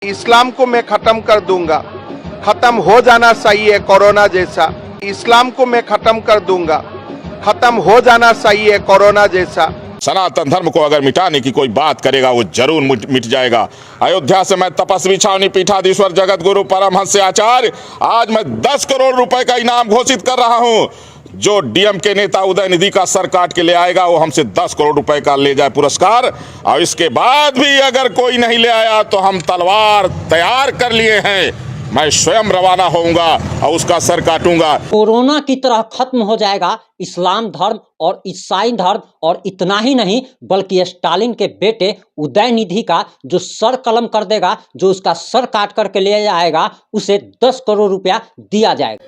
इस्लाम को मैं खत्म कर दूंगा। खत्म हो जाना चाहिए कोरोना जैसा। इस्लाम को मैं खत्म कर दूंगा। खत्म हो जाना चाहिए कोरोना जैसा। सनातन धर्म को अगर मिटाने की कोई बात करेगा वो जरूर मिट जाएगा। अयोध्या से मैं तपस्वी छावनी पीठाधीश्वर जगत गुरु परमहंस आचार्य आज मैं 10 करोड़ रुपए का इनाम घोषित कर रहा हूं। जो डीएम के नेता उदय निधि का सर काट के ले आएगा वो हमसे 10 करोड़ रुपए का ले जाए पुरस्कार। और इसके बाद भी अगर कोई नहीं ले आया तो हम तलवार तैयार कर लिए हैं, मैं स्वयं रवाना होऊंगा और उसका सर काटूंगा। कोरोना की तरह खत्म हो जाएगा इस्लाम धर्म और ईसाई धर्म, और इतना ही नहीं बल्कि स्टालिन के बेटे उदय निधि का जो सर कलम कर देगा, जो उसका सर काट करके ले जाएगा, उसे 10 करोड़ रुपया दिया जाएगा।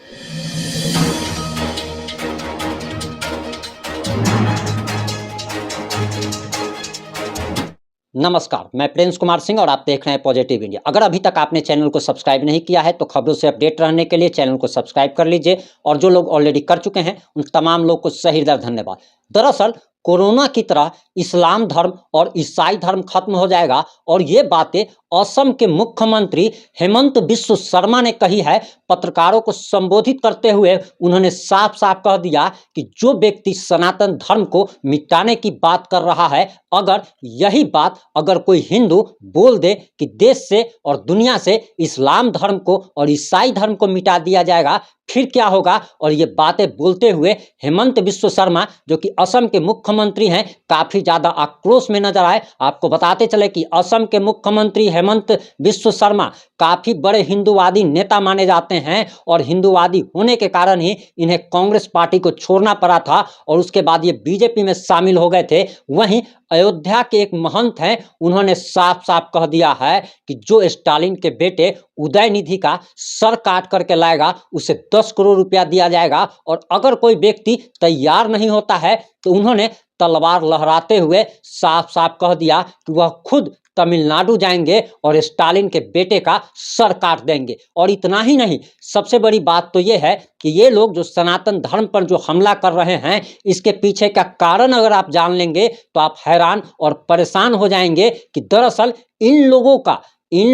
नमस्कार, मैं प्रिंस कुमार सिंह और आप देख रहे हैं पॉजिटिव इंडिया। अगर अभी तक आपने चैनल को सब्सक्राइब नहीं किया है तो खबरों से अपडेट रहने के लिए चैनल को सब्सक्राइब कर लीजिए, और जो लोग ऑलरेडी कर चुके हैं उन तमाम लोग को सही हृदय धन्यवाद। दरअसल कोरोना की तरह इस्लाम धर्म और ईसाई धर्म खत्म हो जाएगा, और ये बातें असम के मुख्यमंत्री हेमंत बिस्व शर्मा ने कही है। पत्रकारों को संबोधित करते हुए उन्होंने साफ साफ कह दिया कि जो व्यक्ति सनातन धर्म को मिटाने की बात कर रहा है, अगर यही बात अगर कोई हिंदू बोल दे कि देश से और दुनिया से इस्लाम धर्म को और ईसाई धर्म को मिटा दिया जाएगा, फिर क्या होगा। और ये बातें बोलते हुए हेमंत बिस्व शर्मा, जो कि असम के मुख्यमंत्री हैं, काफी ज्यादा आक्रोश में नजर आए। आपको बताते चले कि असम के मुख्यमंत्री हेमंत बिस्व शर्मा काफी बड़े हिंदूवादी नेता माने जाते हैं, और हिंदूवादी होने के कारण ही इन्हें कांग्रेस पार्टी को छोड़ना पड़ा था, और उसके बाद ये बीजेपी में शामिल हो गए थे। वहीं अयोध्या के एक महंत हैं, उन्होंने साफ साफ कह दिया है कि जो स्टालिन के बेटे उदय निधि का सर काट करके लाएगा उसे 10 करोड़ रुपया दिया जाएगा, और अगर कोई व्यक्ति तैयार नहीं होता है तो उन्होंने तलवार लहराते हुए साफ साफ कह दिया कि वह खुद तमिलनाडु जाएंगे और स्टालिन के बेटे का सर काट देंगे। और इतना ही नहीं, सबसे बड़ी बात तो ये है कि ये लोग जो सनातन धर्म पर जो हमला कर रहे हैं, इसके पीछे का कारण अगर आप जान लेंगे तो आप हैरान और परेशान हो जाएंगे कि दरअसल इन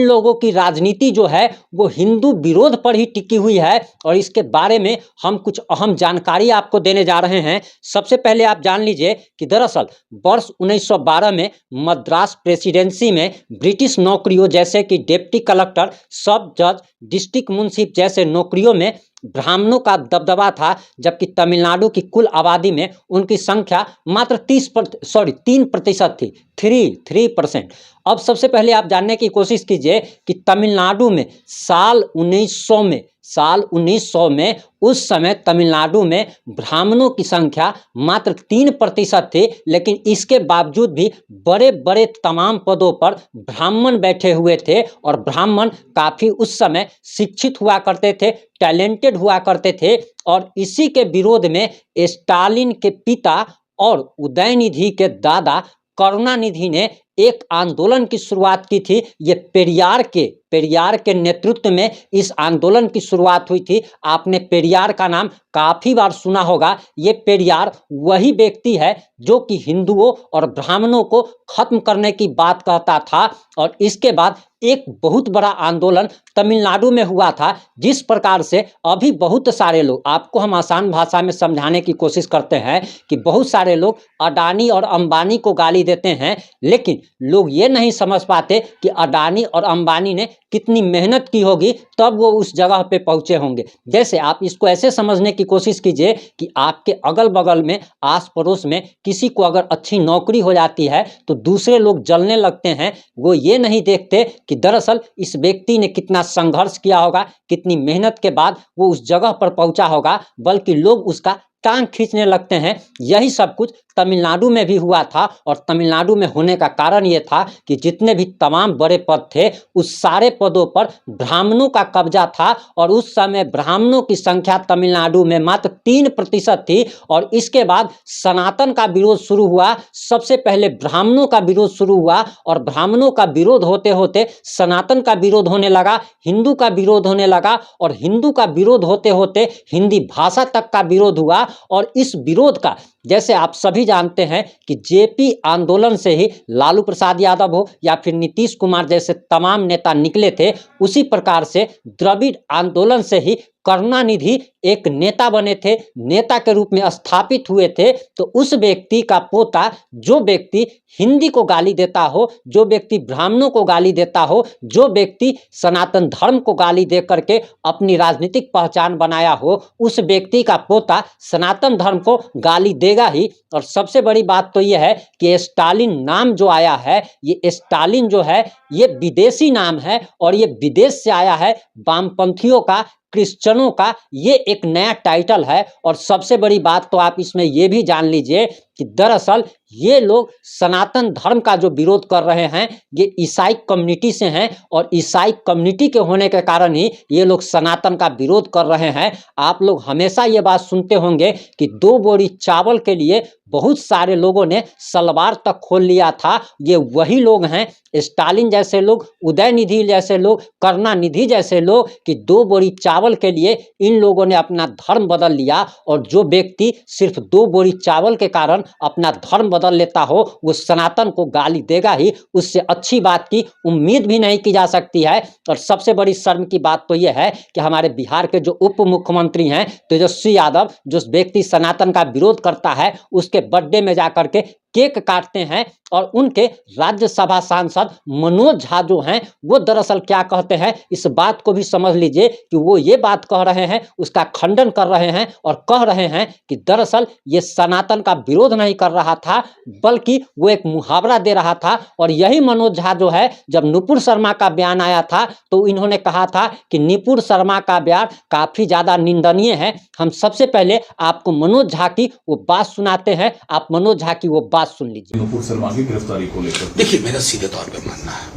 लोगों की राजनीति जो है वो हिंदू विरोध पर ही टिकी हुई है। और इसके बारे में हम कुछ अहम जानकारी आपको देने जा रहे हैं। सबसे पहले आप जान लीजिए कि दरअसल वर्ष 1912 में मद्रास प्रेसिडेंसी में ब्रिटिश नौकरियों जैसे कि डिप्टी कलेक्टर, सब जज, डिस्ट्रिक्ट मुंशिप जैसे नौकरियों में ब्राह्मणों का दबदबा था, जबकि तमिलनाडु की कुल आबादी में उनकी संख्या मात्र 3% थी। 3%। अब सबसे पहले आप जानने की कोशिश कीजिए कि तमिलनाडु में साल 1900 में उस समय तमिलनाडु में ब्राह्मणों की संख्या मात्र 3% थी, लेकिन इसके बावजूद भी बड़े बड़े तमाम पदों पर ब्राह्मण बैठे हुए थे, और ब्राह्मण काफ़ी उस समय शिक्षित हुआ करते थे, टैलेंटेड हुआ करते थे। और इसी के विरोध में स्टालिन के पिता और उदयनिधि के दादा करुणानिधि ने एक आंदोलन की शुरुआत की थी। ये पेरियार के नेतृत्व में इस आंदोलन की शुरुआत हुई थी। आपने पेरियार का नाम काफी बार सुना होगा। ये पेरियार वही व्यक्ति है जो कि हिंदुओं और ब्राह्मणों को खत्म करने की बात कहता था, और इसके बाद एक बहुत बड़ा आंदोलन तमिलनाडु में हुआ था। जिस प्रकार से अभी बहुत सारे लोग, आपको हम आसान भाषा में समझाने की कोशिश करते हैं कि बहुत सारे लोग अडानी और अंबानी को गाली देते हैं, लेकिन लोग ये नहीं समझ पाते कि अडानी और अंबानी ने कितनी मेहनत की होगी तब वो उस जगह पे पहुंचे होंगे। जैसे आप इसको ऐसे समझने की कोशिश कीजिए कि आपके अगल बगल में, आस पड़ोस में किसी को अगर अच्छी नौकरी हो जाती है तो दूसरे लोग जलने लगते हैं। वो ये नहीं देखते कि दरअसल इस व्यक्ति ने कितना संघर्ष किया होगा, कितनी मेहनत के बाद वो उस जगह पर पहुंचा होगा, बल्कि लोग उसका टांग खींचने लगते हैं। यही सब कुछ तमिलनाडु में भी हुआ था, और तमिलनाडु में होने का कारण ये था कि जितने भी तमाम बड़े पद थे उस सारे पदों पर ब्राह्मणों का कब्जा था, और उस समय ब्राह्मणों की संख्या तमिलनाडु में मात्र 3% थी। और इसके बाद सनातन का विरोध शुरू हुआ। सबसे पहले ब्राह्मणों का विरोध शुरू हुआ, और ब्राह्मणों का विरोध होते होते सनातन का विरोध होने लगा, हिंदू का विरोध होने लगा, और हिंदू का विरोध होते होते हिंदी भाषा तक का विरोध हुआ। और इस विरोध का जैसे आप सभी जानते हैं कि जेपी आंदोलन से ही लालू प्रसाद यादव हो या फिर नीतीश कुमार जैसे तमाम नेता निकले थे, उसी प्रकार से द्रविड़ आंदोलन से ही करुणानिधि एक नेता बने थे, नेता के रूप में स्थापित हुए थे। तो उस व्यक्ति का पोता, जो व्यक्ति हिंदी को गाली देता हो, जो व्यक्ति ब्राह्मणों को गाली देता हो, जो व्यक्ति सनातन धर्म को गाली दे करके अपनी राजनीतिक पहचान बनाया हो, उस व्यक्ति का पोता सनातन धर्म को गाली देगा ही। और सबसे बड़ी बात तो यह है कि स्टालिन नाम जो आया है, ये स्टालिन जो है ये विदेशी नाम है और ये विदेश से आया है। वामपंथियों का, क्रिश्चियनों का ये एक नया टाइटल है। और सबसे बड़ी बात तो आप इसमें ये भी जान लीजिए कि दरअसल ये लोग सनातन धर्म का जो विरोध कर रहे हैं ये ईसाई कम्युनिटी से हैं और ईसाई कम्युनिटी के होने के कारण ही ये लोग सनातन का विरोध कर रहे हैं। आप लोग हमेशा ये बात सुनते होंगे कि 2 बोरी चावल के लिए बहुत सारे लोगों ने सलवार तक खोल लिया था। ये वही लोग हैं, स्टालिन जैसे लोग, उदयनिधि जैसे लोग, करुणानिधि जैसे लोग, कि 2 बोरी चावल के लिए इन लोगों ने अपना धर्म बदल लिया। और जो व्यक्ति सिर्फ 2 बोरी चावल के कारण अपना धर्म बदल लेता हो वो सनातन को गाली देगा ही। उससे अच्छी बात की उम्मीद भी नहीं की जा सकती है। और सबसे बड़ी शर्म की बात तो यह है कि हमारे बिहार के जो उप मुख्यमंत्री हैं तेजस्वी यादव, जो व्यक्ति सनातन का विरोध करता है, उसके बर्थडे में जाकर के केक काटते हैं। और उनके राज्यसभा सांसद मनोज झा जो हैं वो दरअसल क्या कहते हैं, इस बात को भी समझ लीजिए कि वो ये बात कह रहे हैं, उसका खंडन कर रहे हैं और कह रहे हैं कि दरअसल ये सनातन का विरोध नहीं कर रहा था बल्कि वो एक मुहावरा दे रहा था। और यही मनोज झा जो है, जब नुपुर शर्मा का बयान आया था तो इन्होंने कहा था कि नुपुर शर्मा का बयान काफ़ी ज़्यादा निंदनीय है। हम सबसे पहले आपको मनोज झा की वो बात सुनाते हैं, आप मनोज झा की वो बात सुन लीजिए। नुपुर शर्मा की गिरफ्तारी को लेकर देखिए, मेरा सीधे तौर पे मानना है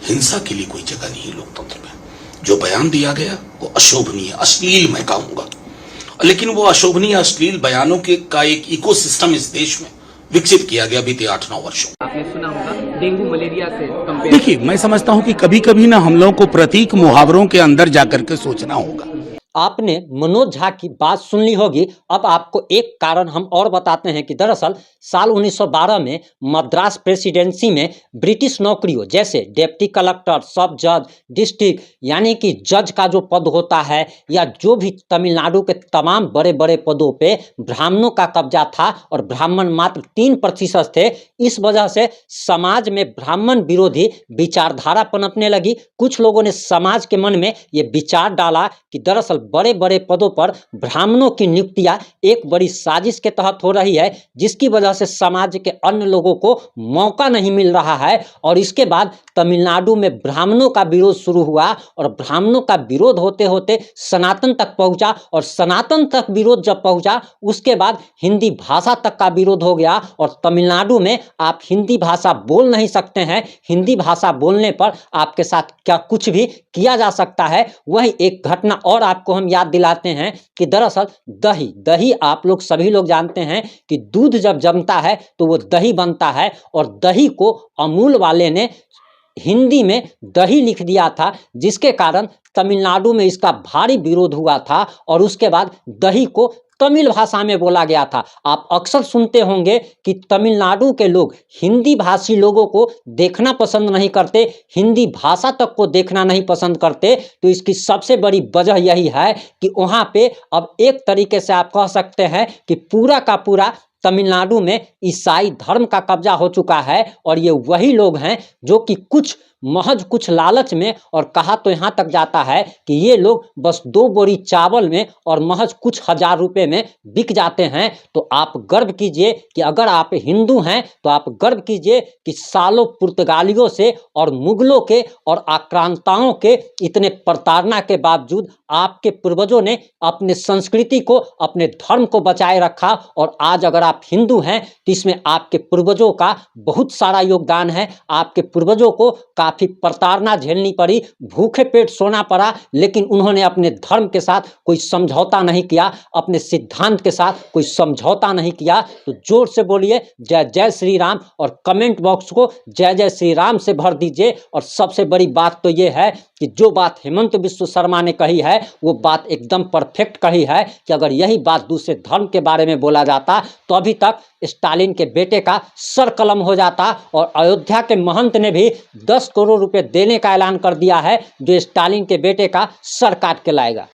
हिंसा के लिए कोई जगह नहीं है लोकतंत्र में। जो बयान दिया गया वो अशोभनीय, अश्लील मैं कहूंगा, लेकिन वो अशोभनीय अश्लील बयानों के का एक इकोसिस्टम इस देश में विकसित किया गया बीते 8-9 वर्षों। आपने सुना होगा डेंगू मलेरिया से कंपेयर। देखिए, मैं समझता हूं कि कभी कभी ना हम लोगों को प्रतीक मुहावरों के अंदर जाकर के सोचना होगा। आपने मनोज झा की बात सुन ली होगी। अब आपको एक कारण हम और बताते हैं कि दरअसल साल 1912 में मद्रास प्रेसिडेंसी में ब्रिटिश नौकरियों जैसे डिप्टी कलेक्टर, सब जज, डिस्ट्रिक्ट यानी कि जज का जो पद होता है या जो भी तमिलनाडु के तमाम बड़े बड़े पदों पे ब्राह्मणों का कब्जा था और ब्राह्मण मात्र 3% थे। इस वजह से समाज में ब्राह्मण विरोधी विचारधारा पनपने लगी। कुछ लोगों ने समाज के मन में ये विचार डाला कि दरअसल बड़े बड़े पदों पर ब्राह्मणों की नियुक्तियां एक बड़ी साजिश के तहत हो रही है, जिसकी वजह से समाज के अन्य लोगों को मौका नहीं मिल रहा है। और इसके बाद तमिलनाडु में ब्राह्मणों का विरोध शुरू हुआ और ब्राह्मणों का विरोध होते होते सनातन तक पहुंचा और सनातन तक विरोध जब पहुंचा उसके बाद हिंदी भाषा तक का विरोध हो गया। और तमिलनाडु में आप हिंदी भाषा बोल नहीं सकते हैं, हिंदी भाषा बोलने पर आपके साथ क्या कुछ भी किया जा सकता है। वही एक घटना और आपको हम याद दिलाते हैं कि दरअसल दही आप लोग सभी लोग जानते हैं कि दूध जब जमता है तो वो दही बनता है। और दही को अमूल वाले ने हिंदी में दही लिख दिया था, जिसके कारण तमिलनाडु में इसका भारी विरोध हुआ था और उसके बाद दही को तमिल भाषा में बोला गया था। आप अक्सर सुनते होंगे कि तमिलनाडु के लोग हिंदी भाषी लोगों को देखना पसंद नहीं करते, हिंदी भाषा तक को देखना नहीं पसंद करते। तो इसकी सबसे बड़ी वजह यही है कि वहाँ पे अब एक तरीके से आप कह सकते हैं कि पूरा का पूरा तमिलनाडु में ईसाई धर्म का कब्जा हो चुका है। और ये वही लोग हैं जो कि महज कुछ लालच में, और कहा तो यहाँ तक जाता है कि ये लोग बस 2 बोरी चावल में और महज कुछ हजार रुपए में बिक जाते हैं। तो आप गर्व कीजिए कि अगर आप हिंदू हैं तो आप गर्व कीजिए कि सालों पुर्तगालियों से और मुगलों के और आक्रांताओं के इतने प्रताड़ना के बावजूद आपके पूर्वजों ने अपने संस्कृति को, अपने धर्म को बचाए रखा। और आज अगर आप हिंदू हैं तो इसमें आपके पूर्वजों का बहुत सारा योगदान है। आपके पूर्वजों को काफी प्रताड़ना झेलनी पड़ी, भूखे पेट सोना पड़ा, लेकिन उन्होंने अपने धर्म के साथ कोई समझौता नहीं किया, अपने सिद्धांत के साथ कोई समझौता नहीं किया। तो जोर से बोलिए जय जय श्री राम और कमेंट बॉक्स को जय जय श्री राम से भर दीजिए। और सबसे बड़ी बात तो ये है कि जो बात हेमंत बिस्व शर्मा ने कही है वो बात एकदम परफेक्ट कही है कि अगर यही बात दूसरे धर्म के बारे में बोला जाता तो अभी तक स्टालिन के बेटे का सर कलम हो जाता। और अयोध्या के महंत ने भी 10 करोड़ रुपए देने का ऐलान कर दिया है, जो स्टालिन के बेटे का सर काट के लाएगा।